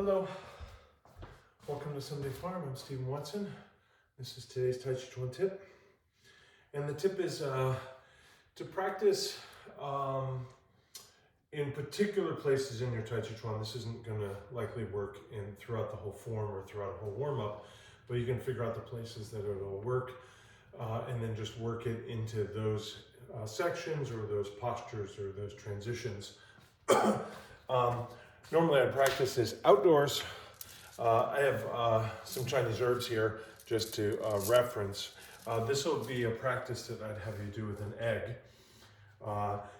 Hello, welcome to Sunday Farm. I'm Stephen Watson. This is today's Tàijíquán Tip. And the tip is to practice in particular places in your Tàijíquán. This isn't going to likely work throughout the whole form or throughout a whole warm-up, but you can figure out the places that it'll work and then just work it into those sections or those postures or those transitions. Normally I practice this outdoors. I have some Chinese herbs here just to reference. This will be a practice that I'd have you do with an egg.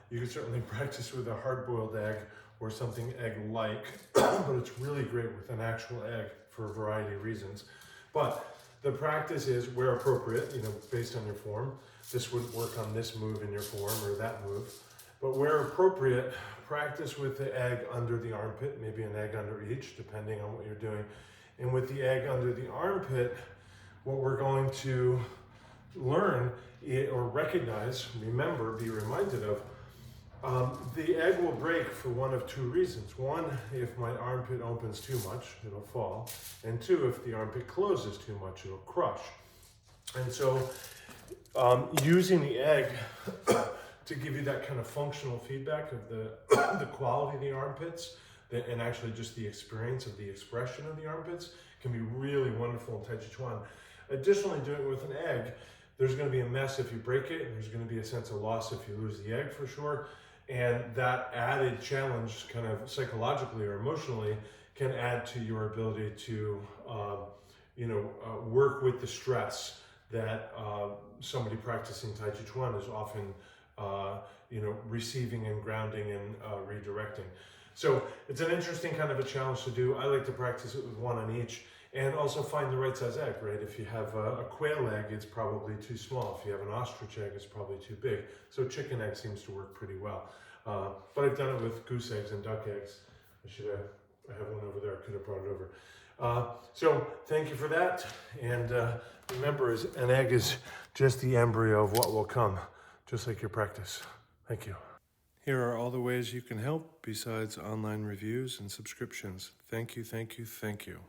You can certainly practice with a hard-boiled egg or something egg-like, but it's really great with an actual egg for a variety of reasons. But the practice is where appropriate, based on your form. This wouldn't work on this move in your form or that move. But where appropriate, practice with the egg under the armpit, maybe an egg under each, depending on what you're doing. And with the egg under the armpit, what we're going to learn or recognize, remember, be reminded of, the egg will break for one of two reasons. One, if my armpit opens too much, it'll fall. And two, if the armpit closes too much, it'll crush. And so using the egg to give you that kind of functional feedback of the quality of the armpits and actually just the experience of the expression of the armpits can be really wonderful in Tàijíquán. Additionally, doing it with an egg, there's going to be a mess if you break it, and there's going to be a sense of loss if you lose the egg for sure. And that added challenge kind of psychologically or emotionally can add to your ability to work with the stress that somebody practicing Tàijíquán is often receiving and grounding and redirecting. So it's an interesting kind of a challenge to do. I like to practice it with one on each and also find the right size egg, right? If you have a quail egg, it's probably too small. If you have an ostrich egg, it's probably too big. So chicken egg seems to work pretty well. But I've done it with goose eggs and duck eggs. I have one over there. I could have brought it over. So thank you for that. And remember, an egg is just the embryo of what will come, just like your practice. Thank you. Here are all the ways you can help besides online reviews and subscriptions. Thank you, thank you, thank you.